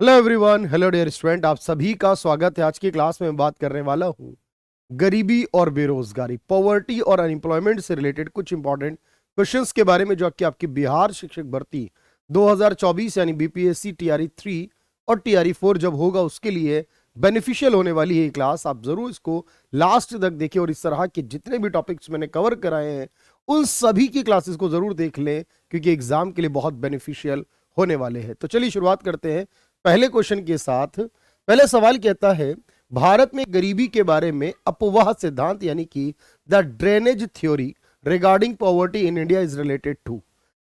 Hello everyone, hello dear student, आप सभी का स्वागत है। आज की क्लास में मैं बात करने वाला हूं गरीबी और बेरोजगारी, पॉवर्टी और अनएम्प्लॉयमेंट से रिलेटेड कुछ इंपॉर्टेंट क्वेश्चंस के बारे में, जो कि आपकी बिहार शिक्षक भर्ती 2024 यानी बीपीएससी टीआरई 3 और टीआरई 4 जब होगा उसके लिए बेनिफिशियल होने वाली है ये क्लास। आप जरूर इसको लास्ट तक देखिए और इस तरह के जितने भी टॉपिक्स मैंने कवर कराए हैं उन सभी की क्लासेस को जरूर देख लें, क्योंकि एग्जाम के लिए बहुत बेनिफिशियल होने वाले हैं। तो चलिए शुरुआत करते हैं पहले क्वेश्चन के साथ। पहले सवाल कहता है, भारत में गरीबी के बारे में अपवाह सिद्धांत यानी कि the drainage theory regarding poverty in India is related to,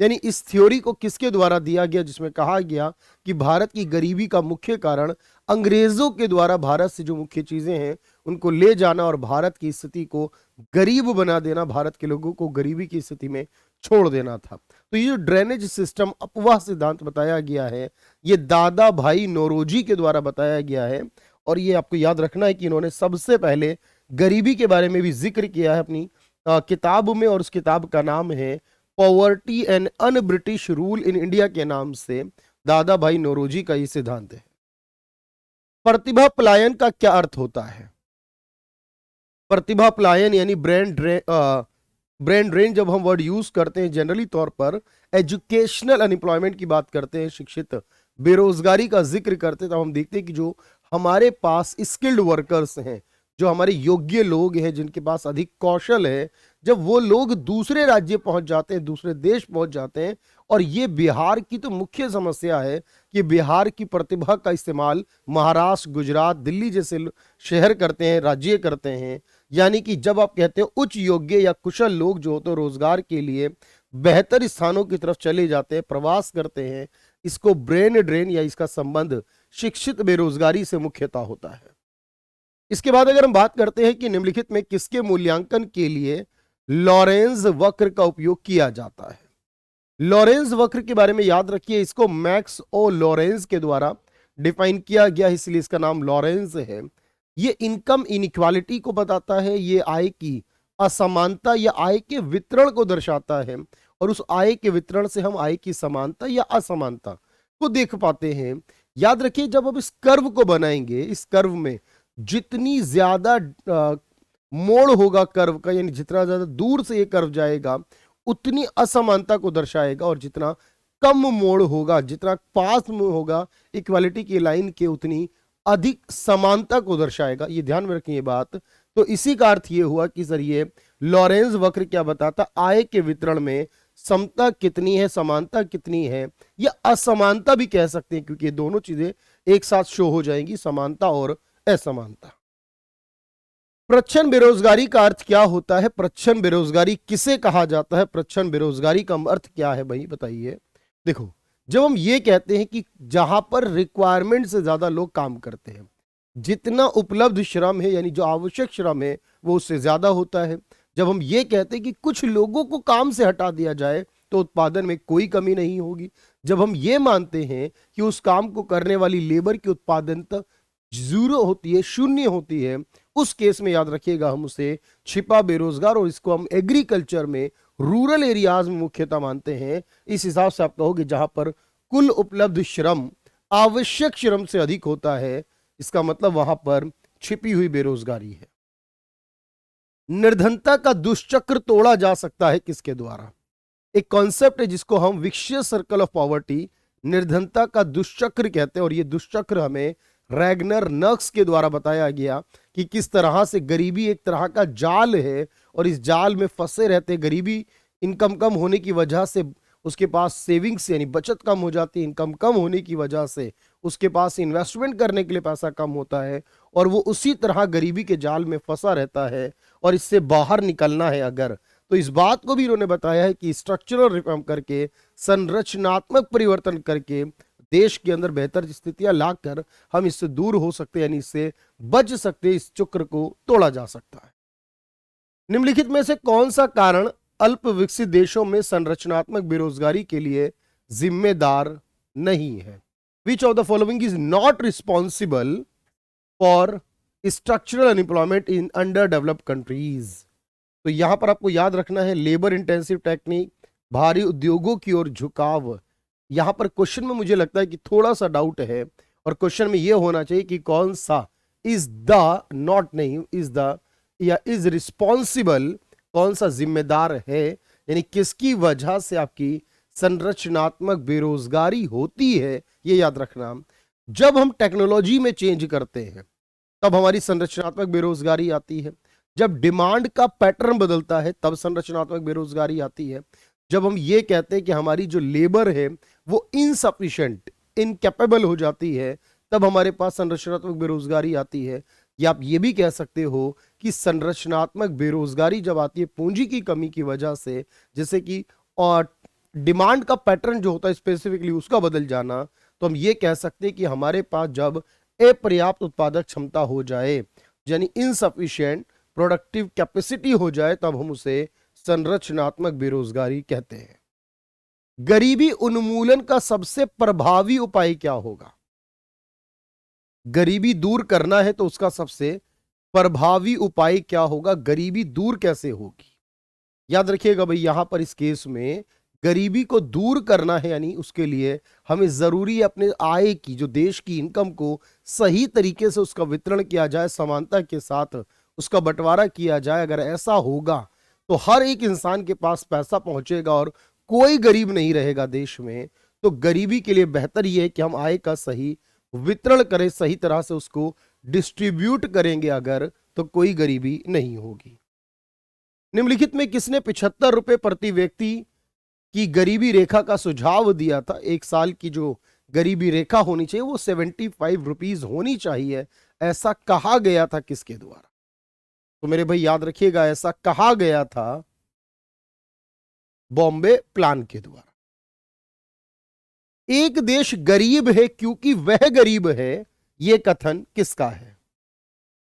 यानी इस थ्योरी को किसके द्वारा दिया गया, जिसमें कहा गया कि भारत की गरीबी का मुख्य कारण अंग्रेजों के द्वारा भारत से जो मुख्य चीजें हैं उनको ले जाना और भारत की स्थिति को गरीब बना देना, भारत के लोगों को गरीबी की स्थिति में छोड़ देना था। तो ये जो ड्रेनेज सिस्टम अपवाह सिद्धांत बताया गया है, ये दादा भाई नौरोजी के द्वारा बताया गया है। और ये आपको याद रखना है कि इन्होंने सबसे पहले गरीबी के बारे में भी जिक्र किया है अपनी किताब में, और उस किताब का नाम है poverty and un British rule in India के नाम से दादा भाई नौरोजी का ये सिद्धांत है। प्रतिभा पलायन का क्या अर्थ होता है? प्रतिभा पलायन यानी ब्रेन ड्रेन जब हम वर्ड यूज करते हैं जनरली तौर पर एजुकेशनल अनएम्प्लॉयमेंट की बात करते हैं, शिक्षित बेरोजगारी का जिक्र करते हैं, तो हम देखते हैं कि जो हमारे पास स्किल्ड वर्कर्स हैं, जो हमारे योग्य लोग हैं, जिनके पास अधिक कौशल है, जब वो लोग दूसरे राज्य पहुंच जाते हैं, दूसरे देश पहुंच जाते हैं, और ये बिहार की तो मुख्य समस्या है कि बिहार की प्रतिभा का इस्तेमाल महाराष्ट्र, गुजरात, दिल्ली जैसे शहर करते हैं, राज्य करते हैं। यानी कि जब आप कहते हो उच्च योग्य या कुशल लोग जो होते हैं रोजगार के लिए बेहतर स्थानों की तरफ चले जाते हैं, प्रवास करते हैं, इसको ब्रेन ड्रेन या इसका संबंध शिक्षित बेरोजगारी से मुख्यतः होता है। इसके बाद अगर हम बात करते हैं कि निम्नलिखित में किसके मूल्यांकन के लिए लॉरेंज वक्र का उपयोग किया जाता है। लॉरेंज वक्र के बारे में याद रखिए, इसको मैक्स ओ लॉरेंज के द्वारा डिफाइन किया गया, इसलिए इसका नाम लॉरेंज है। ये इनकम इनइक्वालिटी को बताता है, ये आय की असमानता या आय के वितरण को दर्शाता है, और उस आय के वितरण से हम आय की समानता या असमानता को देख पाते हैं। याद रखिए, जब हम इस कर्व को बनाएंगे, इस कर्व में जितनी ज्यादा मोड़ होगा कर्व का, यानी जितना ज्यादा दूर से ये कर्व जाएगा उतनी असमानता को दर्शाएगा, और जितना कम मोड़ होगा, जितना पास में होगा इक्वालिटी की लाइन के, उतनी अधिक समानता को दर्शाएगा। ये ध्यान में रखिए बात। तो इसी का अर्थ ये हुआ कि सर ये लॉरेंज वक्र क्या बताता, आय के वितरण में समता कितनी है, समानता कितनी है, या असमानता भी कह सकते हैं, क्योंकि ये दोनों चीजें एक साथ शो हो जाएंगी, समानता और असमानता। प्रच्छन्न बेरोजगारी का अर्थ क्या होता है? प्रच्छन्न बेरोजगारी किसे कहा जाता है? प्रच्छन्न बेरोजगारी का अर्थ क्या है भाई, बताइए। देखो, जब हम ये कहते हैं कि जहां पर रिक्वायरमेंट से ज्यादा लोग काम करते हैं, जितना उपलब्ध श्रम है यानी जो आवश्यक श्रम है वो उससे ज्यादा होता है। जब हम ये कहते हैं कि कुछ लोगों को काम से हटा दिया जाए तो उत्पादन में कोई कमी नहीं होगी। जब हम ये मानते हैं कि उस काम को करने वाली लेबर की उत्पादनता जीरो होती है, शून्य होती है, उस केस में याद रखिएगा हम उसे छिपा बेरोजगार, और इसको हम एग्रीकल्चर में रूरल एरियाज में मुख्यतः मानते हैं। इस हिसाब से आप कहोगे जहां पर कुल उपलब्ध श्रम आवश्यक श्रम से अधिक होता है, इसका मतलब वहां पर छिपी हुई बेरोजगारी है। निर्धनता का दुष्चक्र तोड़ा जा सकता है किसके द्वारा? एक कॉन्सेप्ट है जिसको हम विशियस सर्कल ऑफ पॉवर्टी, निर्धनता का दुष्चक्र कहते हैं, और ये दुष्चक्र हमें रैगनर नक्स के द्वारा बताया गया कि किस तरह से गरीबी एक तरह का जाल है, और इस जाल में फंसे रहते। गरीबी, इनकम कम होने की वजह से उसके पास सेविंग्स यानी बचत कम हो जाती है, इनकम कम होने की वजह से उसके पास इन्वेस्टमेंट करने के लिए पैसा कम होता है, और वो उसी तरह गरीबी के जाल में फंसा रहता है, और इससे बाहर निकलना है अगर, तो इस बात को भी इन्होंने बताया है कि स्ट्रक्चरल रिफॉर्म करके, संरचनात्मक परिवर्तन करके देश के अंदर बेहतर स्थितियां लाकर हम इससे दूर हो सकते हैं, यानी इससे बच सकते हैं, इस चक्र को तोड़ा जा सकता है। निम्नलिखित में से कौन सा कारण अल्प विकसित देशों में संरचनात्मक बेरोजगारी के लिए जिम्मेदार नहीं है? Which of the following is not responsible for structural unemployment in under developed countries? तो यहां पर आपको याद रखना है लेबर इंटेंसिव टेक्निक, भारी उद्योगों की ओर झुकाव। यहां पर क्वेश्चन में मुझे लगता है कि थोड़ा सा डाउट है, और क्वेश्चन में यह होना चाहिए कि कौन सा इज द, नॉट नहीं, इज द या इज रिस्पॉन्सिबल, कौन सा जिम्मेदार है, यानी किसकी वजह से आपकी संरचनात्मक बेरोजगारी होती है। ये याद रखना, जब हम टेक्नोलॉजी में चेंज करते हैं तब हमारी संरचनात्मक बेरोजगारी आती है। जब डिमांड का पैटर्न बदलता है तब संरचनात्मक बेरोजगारी आती है। जब हम ये कहते हैं कि हमारी जो लेबर है वो इनसफिशिएंट, इनकैपेबल हो जाती है, तब हमारे पास संरचनात्मक बेरोजगारी आती है। या आप ये भी कह सकते हो कि संरचनात्मक बेरोजगारी जब आती है पूंजी की कमी की वजह से, जैसे कि और डिमांड का पैटर्न जो होता है स्पेसिफिकली उसका बदल जाना, तो हम ये कह सकते हैं कि हमारे पास जब अपर्याप्त उत्पादक क्षमता हो जाए, यानी इनसफिशिएंट प्रोडक्टिव कैपेसिटी हो जाए, तब हम उसे संरचनात्मक बेरोजगारी कहते हैं। गरीबी उन्मूलन का सबसे प्रभावी उपाय क्या होगा? गरीबी दूर करना है तो उसका सबसे प्रभावी उपाय क्या होगा? गरीबी दूर कैसे होगी? याद रखिएगा भाई, यहां पर इस केस में गरीबी को दूर करना है, यानी उसके लिए हमें जरूरी है अपने आय की, जो देश की इनकम को सही तरीके से उसका वितरण किया जाए, समानता के साथ उसका बंटवारा किया जाए। अगर ऐसा होगा तो हर एक इंसान के पास पैसा पहुंचेगा और कोई गरीब नहीं रहेगा देश में। तो गरीबी के लिए बेहतर यह है कि हम आय का सही वितरण करें, सही तरह से उसको डिस्ट्रीब्यूट करेंगे अगर, तो कोई गरीबी नहीं होगी। निम्नलिखित में किसने 75 रुपए प्रति व्यक्ति की गरीबी रेखा का सुझाव दिया था? एक साल की जो गरीबी रेखा होनी चाहिए वो 75 रुपीज होनी चाहिए, ऐसा कहा गया था किसके द्वारा? तो मेरे भाई याद रखिएगा, ऐसा कहा गया था बॉम्बे प्लान के द्वारा। एक देश गरीब है क्योंकि वह गरीब है, यह कथन किसका है?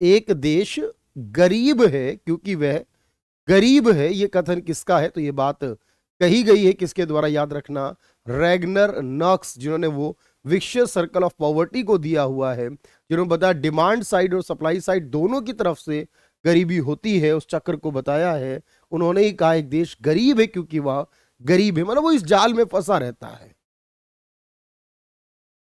एक देश गरीब है क्योंकि वह गरीब है, यह कथन किसका है? तो यह बात कही गई है किसके द्वारा? याद रखना, रैगनर नॉक्स, जिन्होंने वो विक्शियस सर्कल ऑफ पॉवर्टी को दिया हुआ है, जिन्होंने बताया डिमांड साइड और सप्लाई साइड दोनों की तरफ से गरीबी होती है, उस चक्र को बताया है। उन्होंने ही कहा एक देश गरीब है क्योंकि वह गरीब है, मतलब वो इस जाल में फंसा रहता है।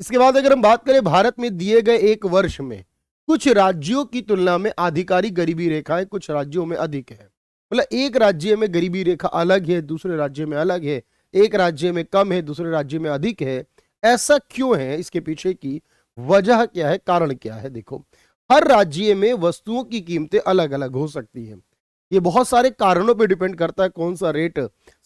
इसके बाद अगर हम बात करें भारत में दिए गए एक वर्ष में कुछ राज्यों की तुलना में आधिकारिक गरीबी रेखाएं कुछ राज्यों में अधिक है। मतलब एक राज्य में गरीबी रेखा अलग है, दूसरे राज्य में अलग है, एक राज्य में कम है, दूसरे राज्य में अधिक है। ऐसा क्यों है? इसके पीछे की वजह क्या है, कारण क्या है? देखो, हर राज्य में वस्तुओं की कीमतें अलग अलग हो सकती हैं। ये बहुत सारे कारणों पर डिपेंड करता है कौन सा रेट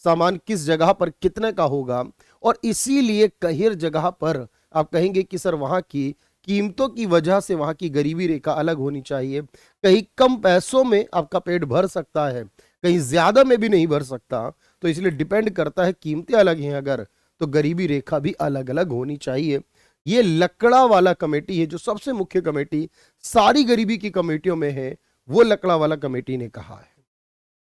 सामान किस जगह पर कितने का होगा, और इसीलिए कई जगह पर आप कहेंगे कि सर वहां की कीमतों की वजह से वहां की गरीबी रेखा अलग होनी चाहिए। कहीं कम पैसों में आपका पेट भर सकता है, कहीं ज्यादा में भी नहीं भर सकता, तो इसलिए डिपेंड करता है, कीमतें अलग हैं अगर, तो गरीबी रेखा भी अलग अलग होनी चाहिए। ये लकड़ा वाला कमेटी है जो सबसे मुख्य कमेटी सारी गरीबी की कमेटियों में है, वो लकड़ा वाला कमेटी ने कहा है।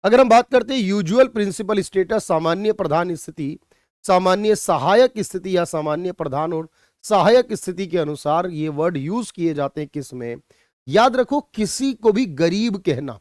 अगर हम बात करते हैं यूजुअल प्रिंसिपल स्टेटस, सामान्य प्रधान स्थिति, सामान्य सहायक स्थिति या सामान्य प्रधान और सहायक स्थिति के अनुसार ये वर्ड यूज किए जाते हैं किस में? याद रखो, किसी को भी गरीब कहना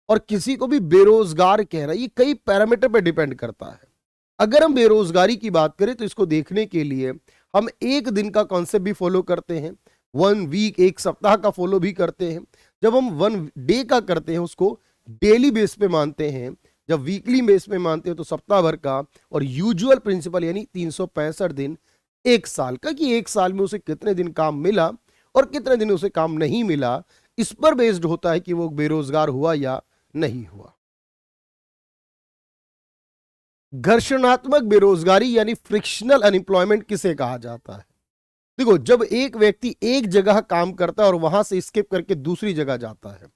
और किसी को भी बेरोजगार कहना, ये कई पैरामीटर पर डिपेंड करता है। अगर हम बेरोजगारी की बात करें तो इसको देखने के लिए हम एक दिन का कॉन्सेप्ट भी फॉलो करते हैं, 1 वीक, एक सप्ताह का फॉलो भी करते हैं। जब हम 1 डे का करते हैं उसको डेली बेस पे मानते हैं, जब वीकली बेस पे मानते हैं तो सप्ताह भर का, और यूजुअल प्रिंसिपल यानी 365 दिन एक साल का, कि एक साल में उसे कितने दिन काम मिला और कितने दिन उसे काम नहीं मिला, इस पर बेस्ड होता है कि वो बेरोजगार हुआ या नहीं हुआ। घर्षणात्मक बेरोजगारी यानी फ्रिक्शनल अनएम्प्लॉयमेंट किसे कहा जाता है? देखो, जब एक व्यक्ति एक जगह काम करता है और वहां से स्किप करके दूसरी जगह जाता है,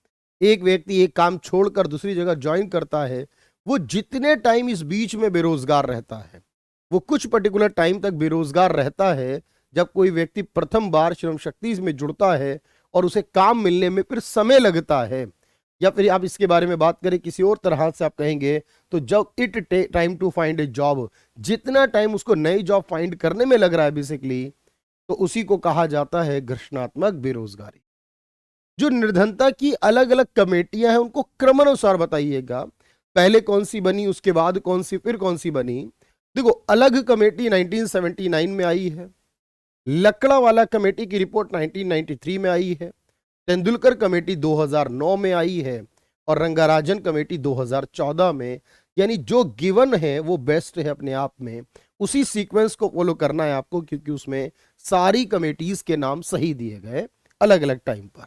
एक व्यक्ति एक काम छोड़कर दूसरी जगह ज्वाइन करता है, वो जितने टाइम इस बीच में बेरोजगार रहता है, वो कुछ पर्टिकुलर टाइम तक बेरोजगार रहता है। जब कोई व्यक्ति प्रथम बार श्रम शक्ति में जुड़ता है और उसे काम मिलने में फिर समय लगता है, या फिर आप इसके बारे में बात करें किसी और तरह से आप कहेंगे तो जब it time to find a job, जितना टाइम उसको नई जॉब फाइंड करने में लग रहा है बेसिकली, तो उसी को कहा जाता है घर्षणात्मक बेरोजगारी। जो निर्धनता की अलग अलग कमेटियां हैं उनको क्रमानुसार बताइएगा, पहले कौन सी बनी, उसके बाद कौन सी, फिर कौन सी बनी। देखो, अलग कमेटी 1979 में आई है, लकड़ावाला कमेटी की रिपोर्ट 1993 में आई है, तेंदुलकर कमेटी 2009 में आई है और रंगाराजन कमेटी 2014 में। यानी जो गिवन है वो बेस्ट है अपने आप में, उसी सीक्वेंस को फॉलो करना है आपको, क्योंकि उसमें सारी कमेटीज के नाम सही दिए गए अलग अलग टाइम पर।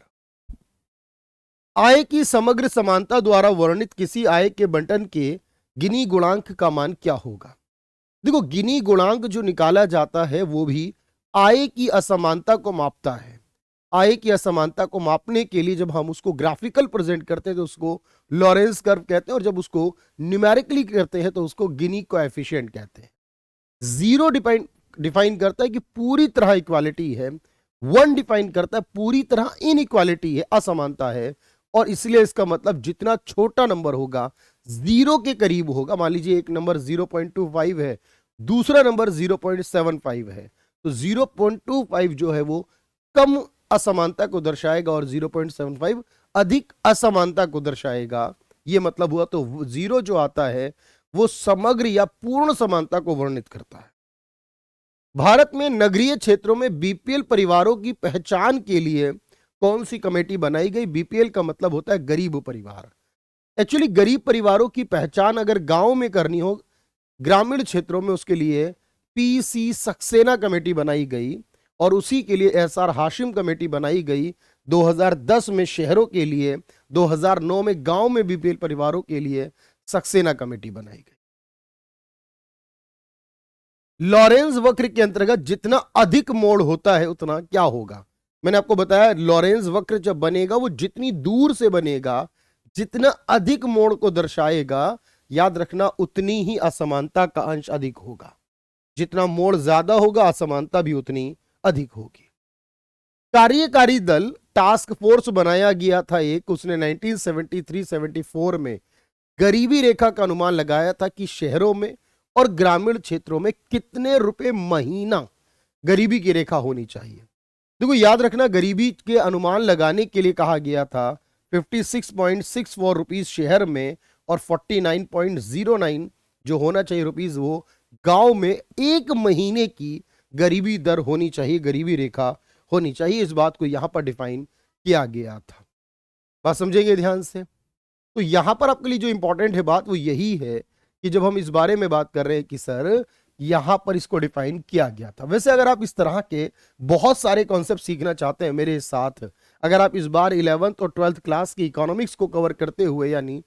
आय की समग्र समानता द्वारा वर्णित किसी आय के बंटन के गिनी गुणांक का मान क्या होगा? देखो, गिनी गुणांक जो निकाला जाता है वो भी आय की असमानता को मापता है। आय की असमानता को मापने के लिए जब हम उसको ग्राफिकल प्रेजेंट करते हैं तो उसको लॉरेंस कर्व कहते हैं, और जब उसको न्यूमेरिकली करते हैं तो उसको गिनी कोएफिशिएंट कहते हैं। जीरो डिफाइन करता है कि पूरी तरह इक्वालिटी है, वन डिफाइन करता है पूरी तरह इनइक्वालिटी है, असमानता है, और इसलिए इसका मतलब जितना छोटा नंबर होगा, जीरो के करीब होगा। मान लीजिए एक नंबर 0.25 है, दूसरा नंबर 0.75 है, तो 0.25 जो है वो कम असमानता को दर्शाएगा और 0.75 अधिक असमानता को दर्शाएगा। ये मतलब हुआ। तो जीरो जो आता है वो समग्र या पूर्ण समानता को वर्णित करता है। भारत में नगरीय क्षेत्रों में बीपीएल परिवारों की पहचान के लिए कौन सी कमेटी बनाई गई? बीपीएल का मतलब होता है गरीब परिवार। एक्चुअली गरीब परिवारों की पहचान अगर गांव में करनी हो, ग्रामीण क्षेत्रों में, उसके लिए पीसी सक्सेना कमेटी बनाई गई, और उसी के लिए एसआर हाशिम कमेटी बनाई गई 2010 में शहरों के लिए, 2009 में गांव में बीपीएल परिवारों के लिए सक्सेना कमेटी बनाई गई। लॉरेंस वक्र के अंतर्गत जितना अधिक मोड़ होता है उतना क्या होगा? मैंने आपको बताया लॉरेंस वक्र जब बनेगा वो जितनी दूर से बनेगा, जितना अधिक मोड़ को दर्शाएगा, याद रखना उतनी ही असमानता का अंश अधिक होगा। जितना मोड़ ज्यादा होगा असमानता भी उतनी अधिक होगी। कार्यकारी दल टास्क फोर्स बनाया गया था एक, उसने 1973-74 में गरीबी रेखा का अनुमान लगाया था कि शहरों में और ग्रामीण क्षेत्रों में कितने रुपए महीना गरीबी की रेखा होनी चाहिए। देखो याद रखना, गरीबी के अनुमान लगाने के लिए कहा गया था 56.64 रुपीज शहर में और 49.09 जो होना चाहिए रुपीज वो गांव में एक महीने की गरीबी दर होनी चाहिए, गरीबी रेखा होनी चाहिए। इस बात को यहां पर डिफाइन किया गया था। बात समझेंगे ध्यान से। तो यहां पर आपके लिए जो इंपॉर्टेंट है बात वो यही है कि जब हम इस बारे में बात कर रहे हैं कि सर यहां पर इसको डिफाइन किया गया था। वैसे अगर आप इस तरह के बहुत सारे कॉन्सेप्ट सीखना चाहते हैं मेरे साथ, अगर आप इस बार 11th और 12th क्लास की इकोनॉमिक्स को कवर करते हुए, यानी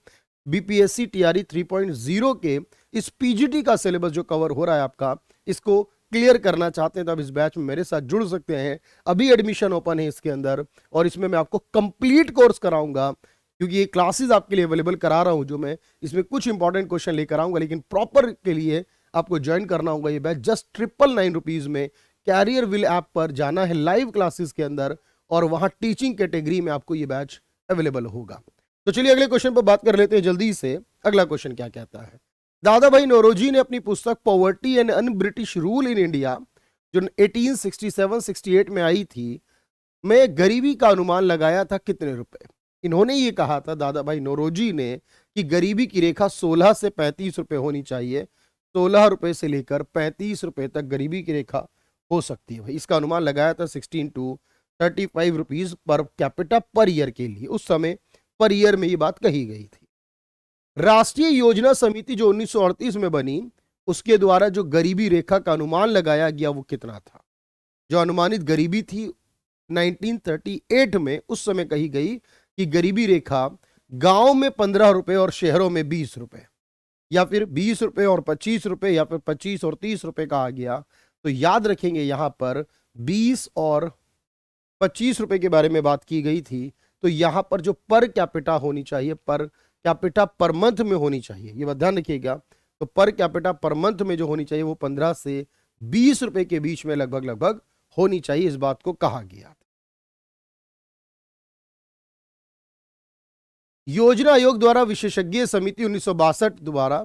बीपीएससी टीआरई 3.0 के इस पीजीटी का सिलेबस जो कवर हो रहा है आपका, इसको क्लियर करना चाहते हैं तो आप इस बैच में मेरे साथ जुड़ सकते हैं। अभी एडमिशन ओपन है इसके अंदर, और इसमें मैं आपको कंप्लीट कोर्स कराऊंगा, क्योंकि ये क्लासेस आपके लिए अवेलेबल करा रहा हूं जो मैं इसमें कुछ इंपॉर्टेंट क्वेश्चन लेकर आऊंगा, लेकिन प्रॉपर के लिए आपको ज्वाइन करना होगा ये बैच। जस्ट 999 रुपीज में कैरियर विल ऐप पर जाना है लाइव क्लासेस के अंदर, और वहां टीचिंग कैटेगरी में आपको ये बैच अवेलेबल होगा। तो चलिए अगले क्वेश्चन पर बात कर लेते हैं जल्दी से। अगला क्वेश्चन क्या कहता है? दादा भाई नौरोजी ने अपनी पुस्तक poverty and un British rule in India जो 1867-68 में आई थी, में गरीबी का अनुमान लगाया था कितने रुपए? इन्होंने ये कहा था दादा भाई नौरोजी ने कि गरीबी की रेखा 16 से 35 रुपए होनी चाहिए। 16 रुपए से लेकर 35 रुपए तक गरीबी की रेखा हो सकती है। इसका अनुमान लगाया था 16 to 35 rupees per capita per year के लिए। उस समय पर ईयर में ये बात कही गई थी। राष्ट्रीय योजना समिति जो 1938 में बनी, उसके द्वारा जो गरीबी रेखा का अनुमान लगाया गया वो कितना था? जो अनुमानित गरीबी थी 1938 में, उस समय कही गई कि गरीबी रेखा गांव में 15 रुपए और शहरों में 20 रुपए, या फिर 20 रुपए और 25 रुपए, या फिर 25 और 30 रुपए कहा गया। तो याद रखेंगे यहां पर 20 और 25 रुपए के बारे में बात की गई थी। तो यहां पर जो पर कैपिटा होनी चाहिए, पर कैपिटा पर मंथ में होनी चाहिए, ये बात ध्यान रखिएगा। तो पर कैपिटा पर मंथ में जो होनी चाहिए वो 15 से 20 रुपए के बीच में लगभग होनी चाहिए, इस बात को कहा गया। योजना आयोग द्वारा विशेषज्ञ समिति 1962 द्वारा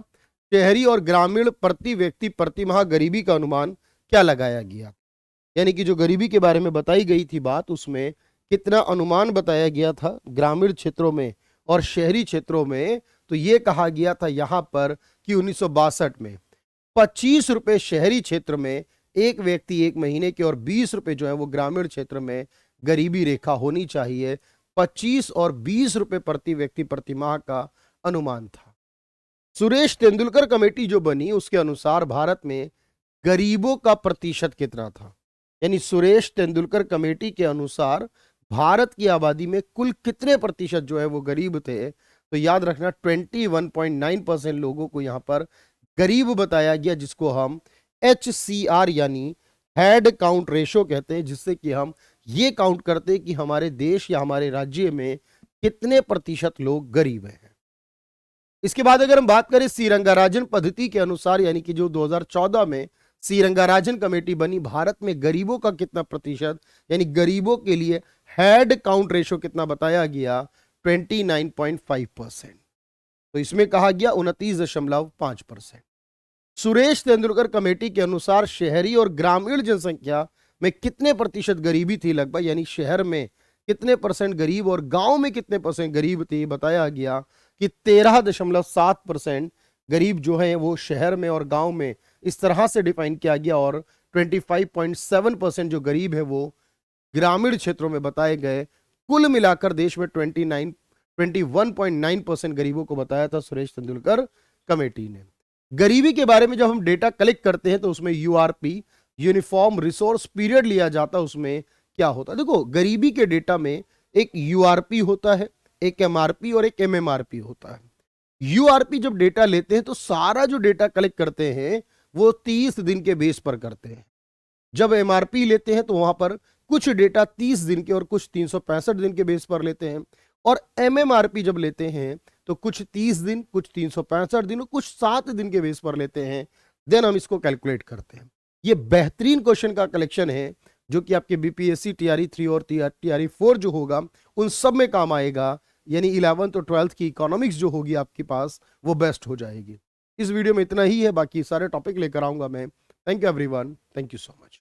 शहरी और ग्रामीण प्रति व्यक्ति प्रतिमाह गरीबी का अनुमान क्या लगाया गया? यानी कि जो गरीबी के बारे में बताई गई थी बात, उसमें कितना अनुमान बताया गया था ग्रामीण क्षेत्रों में और शहरी क्षेत्रों में? तो यह कहा गया था यहां पर कि 1962 में 25 रुपए शहरी क्षेत्र में, एक व्यक्ति एक महीने के और 20 रुपए जो है वो ग्रामीण क्षेत्र में गरीबी रेखा होनी चाहिए। 25 और 20 रुपए प्रति व्यक्ति प्रति माह का अनुमान था। सुरेश तेंदुलकर कमेटी जो बनी उसके अनुसार भारत में गरीबों का प्रतिशत कितना था, यानी सुरेश तेंदुलकर कमेटी के अनुसार भारत की आबादी में कुल कितने प्रतिशत जो है वो गरीब थे। तो याद रखना 21.9% लोगों को यहां पर गरीब बताया गया, जिसको हम HCR यानी हेड काउंट रेशो कहते हैं, जिससे कि हम ये काउंट करते हैं कि हमारे देश या हमारे राज्य में कितने प्रतिशत लोग गरीब हैं। इसके बाद अगर हम बात करें श्रीरंगाराजन पद्धति के अनुसार, यानी कि जो 2014 में श्रीरंगाराजन कमेटी बनी, भारत में गरीबों का कितना प्रतिशत, यानी गरीबों के लिए हेड काउंट रेशो कितना बताया गया, 29.5%। तो इसमें कहा गया 29.5%। सुरेश तेंदुलकर कमेटी के अनुसार शहरी और ग्रामीण जनसंख्या में कितने प्रतिशत गरीबी थी लगभग, यानी शहर में कितने परसेंट गरीब और गांव में कितने परसेंट गरीब थी, बताया गया कि 13.7% गरीब जो है वो शहर में और गांव में इस तरह से डिफाइन किया गया, और 25.7% जो गरीब है वो ग्रामीण क्षेत्रों में बताए गए। कुल मिलाकर देश में 21.9% गरीबों को बताया था सुरेश तेंदुलकर कमेटी ने। गरीबी के बारे में जब हम डेटा कलेक्ट करते हैं तो उसमें URP यूनिफॉर्म रिसोर्स पीरियड लिया जाता है। उसमें क्या होता है, देखो गरीबी के डेटा में एक URP होता है, एक MRP और एक MMRP होता है। URP जब डेटा लेते हैं तो सारा जो डेटा कलेक्ट करते हैं वो 30 दिन के बेस पर करते हैं। जब MRP लेते हैं तो वहां पर कुछ डेटा 30 दिन के और कुछ 365 दिन के बेस पर लेते हैं, और MMRP जब लेते हैं तो कुछ 30 दिन, कुछ 365 दिन और कुछ 7 दिन के बेस पर लेते हैं। देन हम इसको कैलकुलेट करते हैं। ये बेहतरीन क्वेश्चन का कलेक्शन है जो कि आपके BPSC TRE 3 और TRE 4 जो होगा उन सब में काम आएगा, यानी 11th और 12th की इकोनॉमिक्स जो होगी आपके पास वो बेस्ट हो जाएगी। इस वीडियो में इतना ही है, बाकी सारे टॉपिक लेकर आऊंगा मैं। Thank you everyone, thank you so much.